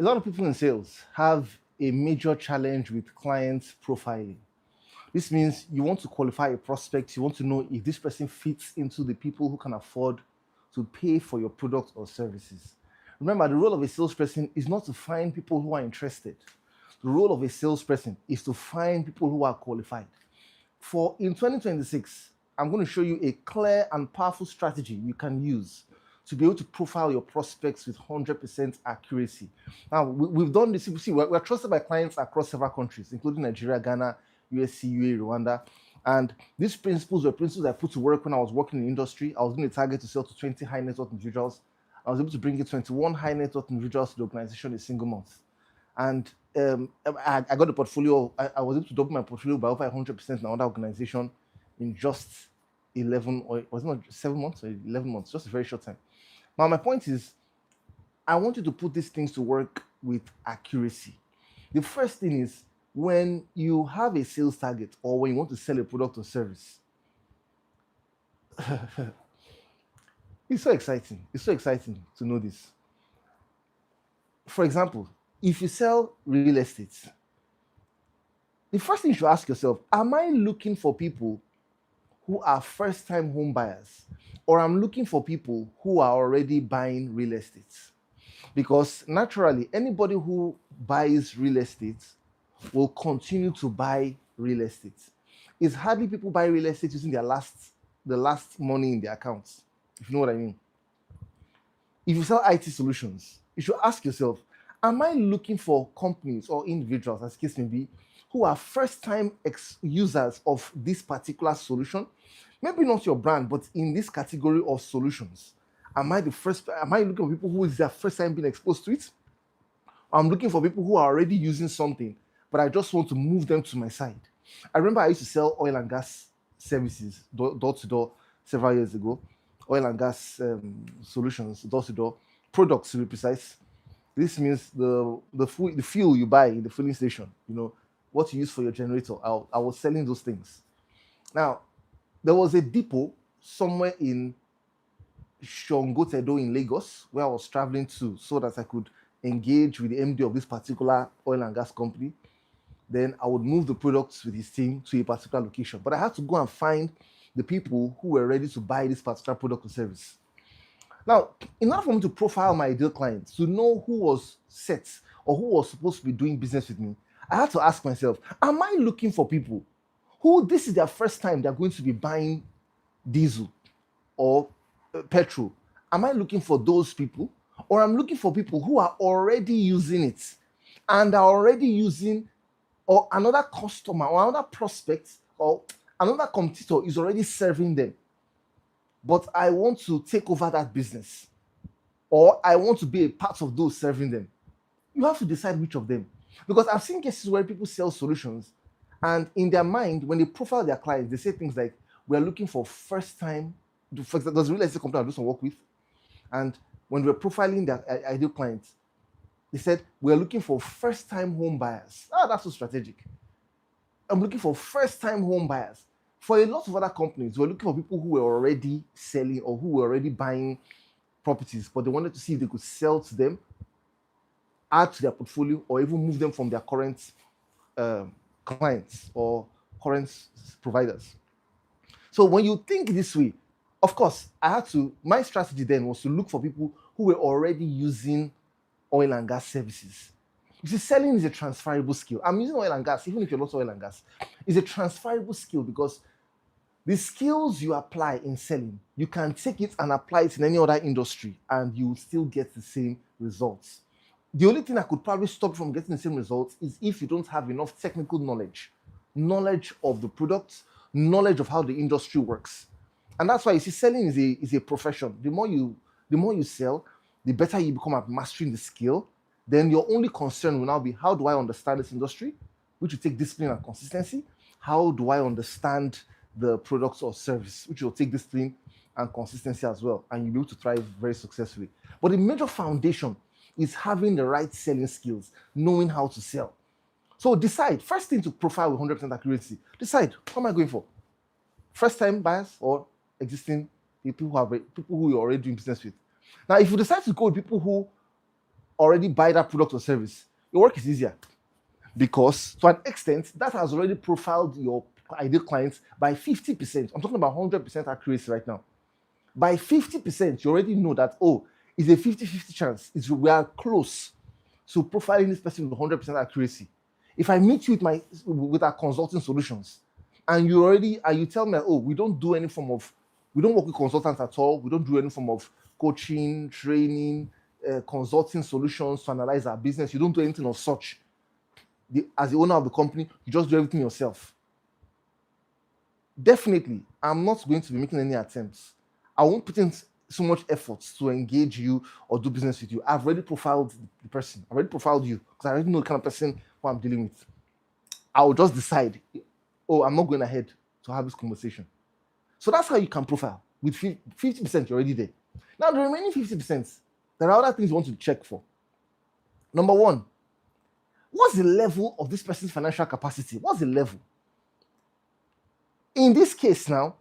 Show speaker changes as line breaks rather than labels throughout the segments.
A lot of people in sales have a major challenge with client profiling. This means you want to qualify a prospect, you want to know if this person fits into the people who can afford to pay for your product or services. Remember, the role of a salesperson is not to find people who are interested. The role of a salesperson is to find people who are qualified. For in 2026, I'm going to show you a clear and powerful strategy you can use to be able to profile your prospects with 100% accuracy. Now, we've done this. See, we're trusted by clients across several countries, including Nigeria, Ghana, USC, UAE, Rwanda. And these principles were principles I put to work when I was working in the industry. I was going to target to sell to 20 high net worth individuals. I was able to bring in 21 high net worth individuals to the organization in a single month. And I got the portfolio. I was able to double my portfolio by over 100% in another organization in just 11 or was it not 7 months or 11 months, just a very short time. Now, my point is, I want you to put these things to work with accuracy. The first thing is, when you have a sales target or when you want to sell a product or service, it's so exciting. It's so exciting to know this. For example, if you sell real estate, the first thing you should ask yourself, am I looking for people who are first-time home buyers, or I'm looking for people who are already buying real estate? Because naturally, anybody who buys real estate will continue to buy real estate. It's hardly people buy real estate using the last money in their accounts, if you know what I mean. If you sell IT solutions, you should ask yourself, am I looking for companies or individuals, as the case may be, who are first-time users of this particular solution? Maybe not your brand, but in this category of solutions. Am I looking for people who is their first time being exposed to it? I'm looking for people who are already using something, but I just want to move them to my side. I remember I used to sell oil and gas services door to door several years ago. Oil and gas solutions, door to door, products to be precise. This means the fuel you buy in the filling station, what you use for your generator. I was selling those things. Now, there was a depot somewhere in Shongotedo in Lagos where I was traveling to so that I could engage with the MD of this particular oil and gas company. Then I would move the products with his team to a particular location. But I had to go and find the people who were ready to buy this particular product or service. Now, in order for me to profile my ideal clients, to know who was set or who was supposed to be doing business with me, I had to ask myself, am I looking for people who this is their first time they're going to be buying diesel or petrol? Am I looking for those people? Or I'm looking for people who are already using it and are already using, or another customer or another prospect or another competitor is already serving them, but I want to take over that business, or I want to be a part of those serving them. You have to decide which of them. Because I've seen cases where people sell solutions and in their mind, when they profile their clients, they say things like, we're looking for first time, for example, there's a real estate company I do some work with, and when we're profiling their ideal clients, they said, we're looking for first time home buyers. That's so strategic. I'm looking for first time home buyers. For a lot of other companies, we're looking for people who were already selling or who were already buying properties, but they wanted to see if they could sell to them, add to their portfolio, or even move them from their current clients or current providers. So when you think this way, of course, my strategy then was to look for people who were already using oil and gas services. You see, selling is a transferable skill. I'm using oil and gas, even if you're not oil and gas. It's a transferable skill because the skills you apply in selling, you can take it and apply it in any other industry and you will still get the same results. The only thing that could probably stop you from getting the same results is if you don't have enough technical knowledge of the product, knowledge of how the industry works. And that's why you see, selling is a profession. The more you sell, the better you become at mastering the skill. Then your only concern will now be, how do I understand this industry? Which will take discipline and consistency. How do I understand the products or service? Which will take discipline and consistency as well. And you'll be able to thrive very successfully. But the major foundation is having the right selling skills, knowing how to sell. So decide, first thing to profile with 100% accuracy, decide, what am I going for? First-time buyers or existing people who you're already doing business with? Now, if you decide to go with people who already buy that product or service, your work is easier. Because to an extent, that has already profiled your ideal clients by 50%. I'm talking about 100% accuracy right now. By 50%, you already know that, oh, it's a 50-50 chance. We are close to profiling this person with 100% accuracy. If I meet you with our consulting solutions, and you tell me, oh, we don't work with consultants at all. We don't do any form of coaching, training, consulting solutions to analyze our business. You don't do anything of such. As the owner of the company, you just do everything yourself. Definitely, I'm not going to be making any attempts. I won't put in so much effort to engage you or do business with you. I've already profiled the person. I've already profiled you because I already know the kind of person who I'm dealing with. I will just decide, oh, I'm not going ahead to have this conversation. So that's how you can profile. With 50%, you're already there. Now, the remaining 50%, there are other things you want to check for. Number one, what's the level of this person's financial capacity? What's the level? In this case now,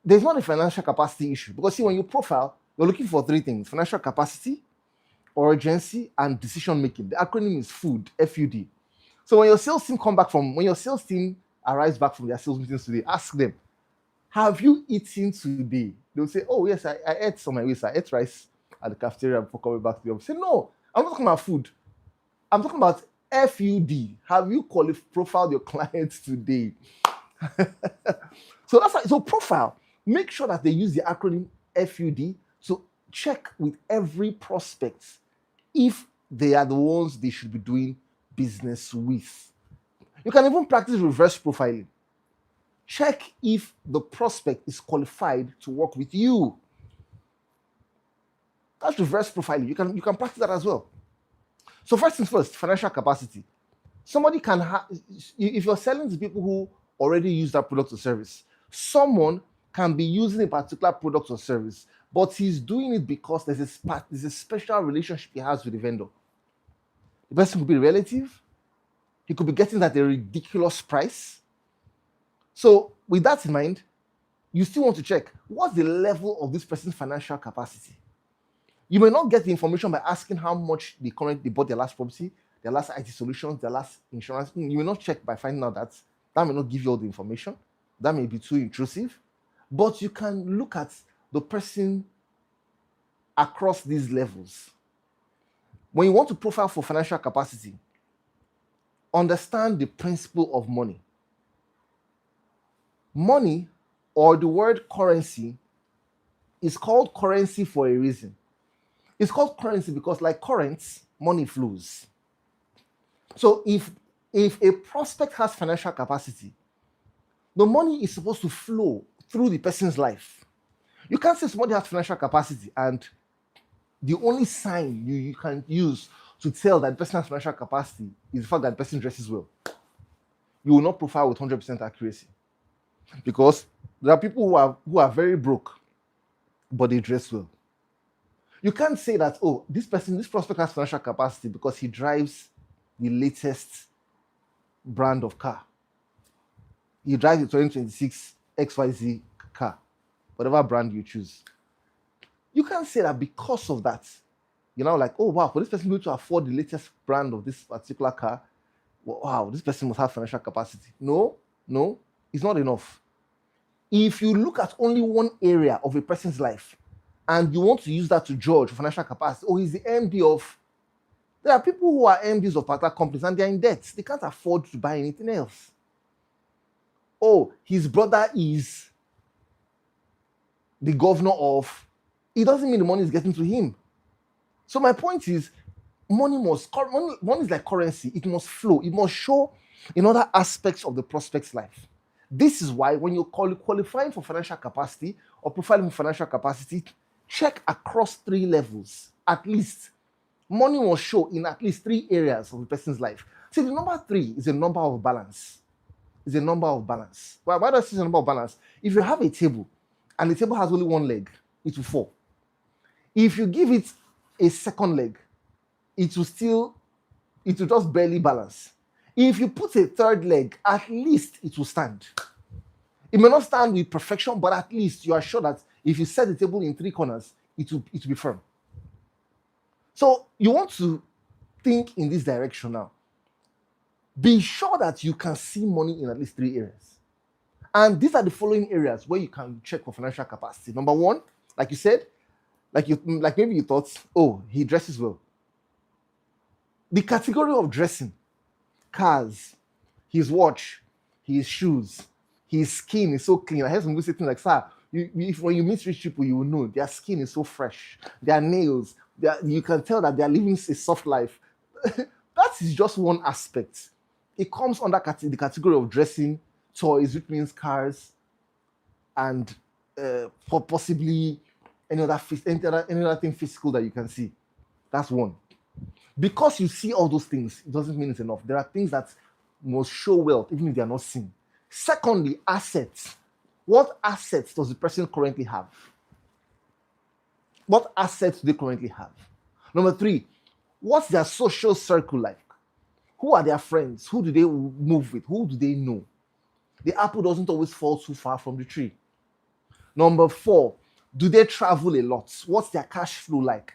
there's not a financial capacity issue because see, when you profile, you're looking for three things: financial capacity, urgency, and decision making. The acronym is FOOD, F-U-D. So when your sales team arrives back from their sales meetings today, ask them, have you eaten today? They'll say, oh yes, I ate on my way. So I ate rice at the cafeteria before coming back to the office. Say, no, I'm not talking about food. I'm talking about FUD. Have you profiled your clients today? So that's so profile. Make sure that they use the acronym FUD to check with every prospect if they are the ones they should be doing business with. You can even practice reverse profiling. Check if the prospect is qualified to work with you. That's reverse profiling. You can practice that as well. So first things first, financial capacity. Somebody can have, if you're selling to people who already use that product or service, someone can be using a particular product or service, but he's doing it because there's a special relationship he has with the vendor. The person could be a relative. He could be getting at a ridiculous price. So with that in mind, you still want to check what's the level of this person's financial capacity. You may not get the information by asking how much they bought their last property, their last IT solutions, their last insurance. You may not check by finding out that. That may not give you all the information. That may be too intrusive. But you can look at the person across these levels. When you want to profile for financial capacity, understand the principle of money. Money, or the word currency, is called currency for a reason. It's called currency because, like currents, money flows. So if a prospect has financial capacity, the money is supposed to flow through the person's life. You can't say somebody has financial capacity and the only sign you can use to tell that the person has financial capacity is the fact that the person dresses well. You will not profile with 100% accuracy. Because there are people who are very broke, but they dress well. You can't say that, oh, this prospect has financial capacity because he drives the latest brand of car. He drives a 2026 XYZ car, whatever brand you choose. You can't say that because of that. Like, oh, wow, for this person to afford the latest brand of this particular car, wow, this person must have financial capacity. No, it's not enough. If you look at only one area of a person's life and you want to use that to judge financial capacity, he's the MD of... There are people who are MDs of particular companies and they're in debt. They can't afford to buy anything else. Oh, his brother is the governor of... It doesn't mean the money is getting to him. So my point is, money is like currency. It must flow. It must show in other aspects of the prospect's life. This is why when you're qualifying for financial capacity or profiling for financial capacity, check across 3 levels, at least. Money must show in at least 3 areas of a person's life. See, the number 3 is a number of balance. It's a number of balance. Why does it say a number of balance? If you have a table and the table has only one leg, it will fall. If you give it a second leg, it will just barely balance. If you put a third leg, at least it will stand. It may not stand with perfection, but at least you are sure that if you set the table in 3 corners, it will be firm. So you want to think in this direction now. Be sure that you can see money in at least 3 areas. And these are the following areas where you can check for financial capacity. Number one, like you said, like maybe you thought, oh, he dresses well. The category of dressing, cars, his watch, his shoes, his skin is so clean. I heard some people say things like, sir, when you meet rich people, you will know their skin is so fresh. Their nails, you can tell that they are living a soft life. That is just one aspect. It comes under the category of dressing, toys, which means cars, and possibly any other thing physical that you can see. That's one. Because you see all those things, it doesn't mean it's enough. There are things that must show wealth, even if they are not seen. Secondly, assets. What assets does the person currently have? What assets do they currently have? Number three, what's their social circle like? Who are their friends? Who do they move with? Who do they know? The apple doesn't always fall too far from the tree. Number four, do they travel a lot? What's their cash flow like?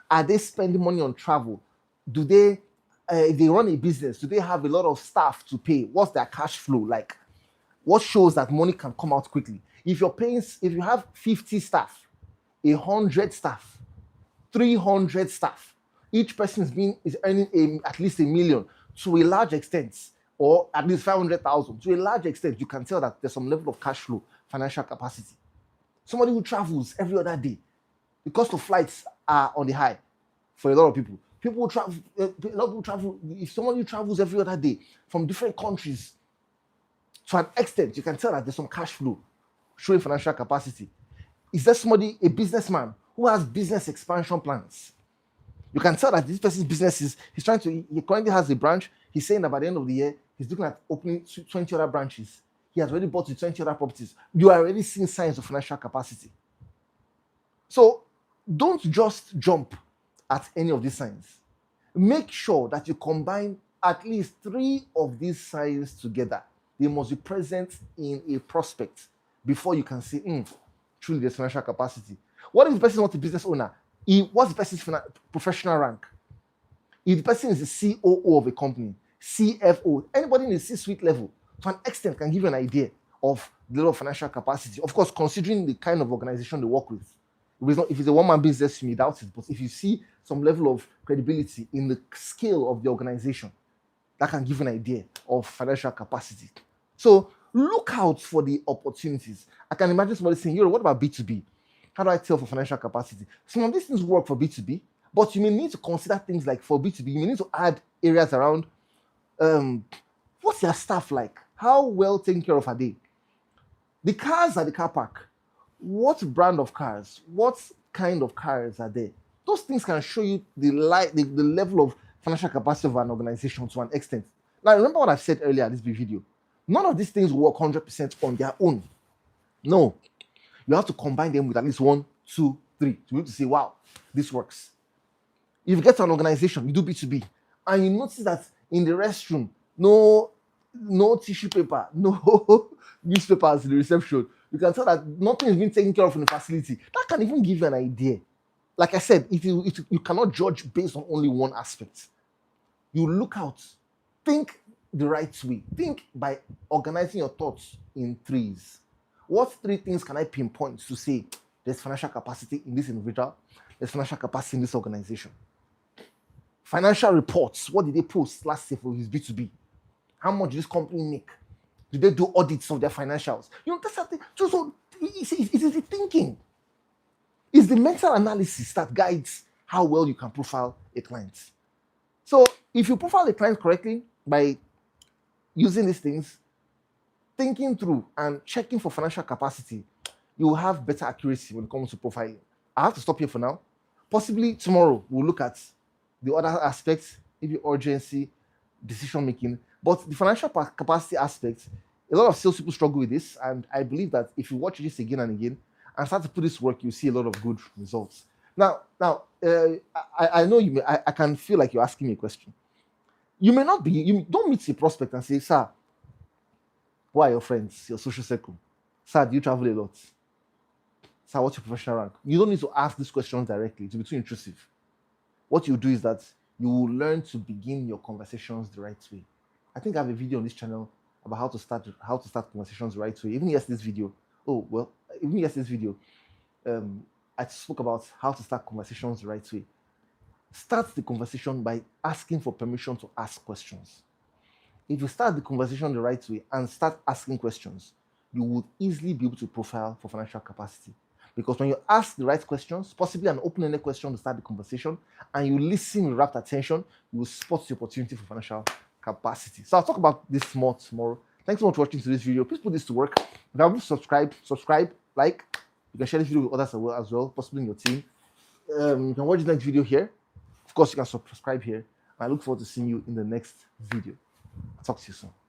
Are they spending money on travel? Do they, if they run a business, do they have a lot of staff to pay? What's their cash flow like? What shows that money can come out quickly? If you have 50 staff, 100 staff, 300 staff, each person is earning at least $1 million to a large extent, or at least 500,000 to a large extent, you can tell that there's some level of cash flow, financial capacity. Somebody who travels every other day, the cost of flights are on the high for a lot of people. People travel, a lot of people travel. If somebody travels every other day from different countries, to an extent, you can tell that there's some cash flow showing financial capacity. Is there somebody, a businessman, who has business expansion plans? You can tell that this person's business he currently has a branch. He's saying that by the end of the year, he's looking at opening 20 other branches. He has already bought 20 other properties. You are already seeing signs of financial capacity. So don't just jump at any of these signs. Make sure that you combine at least 3 of these signs together. They must be present in a prospect before you can say, truly there's financial capacity. What if the person is not a business owner? What's the person's professional rank? If the person is the COO of a company, CFO, anybody in the C-suite level, to an extent can give you an idea of the level of financial capacity. Of course, considering the kind of organization they work with. If it's a one-man business, you may doubt it. But if you see some level of credibility in the scale of the organization, that can give you an idea of financial capacity. So look out for the opportunities. I can imagine somebody saying, Iyore, what about B2B? How do I tell for financial capacity? Some of these things work for B2B, but you may need to consider things like for B2B, you may need to add areas around what's your staff like? How well taken care of are they? The cars at the car park. What brand of cars? What kind of cars are there? Those things can show you the level of financial capacity of an organization to an extent. Now, remember what I've said earlier in this video. None of these things work 100% on their own. No. You have to combine them with at least 1, 2, 3 to be able to say, wow, this works. If you get to an organization, you do B2B, and you notice that in the restroom, no tissue paper, no newspapers in the reception, you can tell that nothing is being taken care of in the facility. That can even give you an idea. Like I said, you cannot judge based on only one aspect. You look out, think the right way. Think by organizing your thoughts in 3s. What 3 things can I pinpoint to say there's financial capacity in this individual, there's financial capacity in this organization? Financial reports. What did they post last year for his B2B? How much did this company make? Did they do audits of their financials? That's something. So it's the thinking. It's the mental analysis that guides how well you can profile a client. So if you profile a client correctly by using these things, thinking through and checking for financial capacity, you will have better accuracy when it comes to profiling. I have to stop here for now. Possibly tomorrow we'll look at the other aspects, maybe urgency, decision making. But the financial capacity aspect, a lot of salespeople struggle with this, and I believe that if you watch this again and again and start to put this work, you'll see a lot of good results. Now, I know you may, I can feel like you're asking me a question. You may not be, you don't meet a prospect and say, sir, who are your friends, your social circle? Sir, do you travel a lot? Sir, what's your professional rank? You don't need to ask these questions directly. It will be too intrusive. what you do is that you will learn to begin your conversations the right way. I think I have a video on this channel about how to start conversations the right way. Even yesterday's video. Oh well, even yesterday's video, I spoke about how to start conversations the right way. Start the conversation by asking for permission to ask questions. If you start the conversation the right way and start asking questions, you would easily be able to profile for financial capacity. Because when you ask the right questions, possibly an open-ended question to start the conversation, and you listen with rapt attention, you will spot the opportunity for financial capacity. So I'll talk about this more tomorrow. Thanks so much for watching today's video. Please put this to work. If you haven't subscribe, like. You can share this video with others as well, possibly in your team. You can watch the next video here. Of course, you can subscribe here. I look forward to seeing you in the next video. I'll talk to you soon.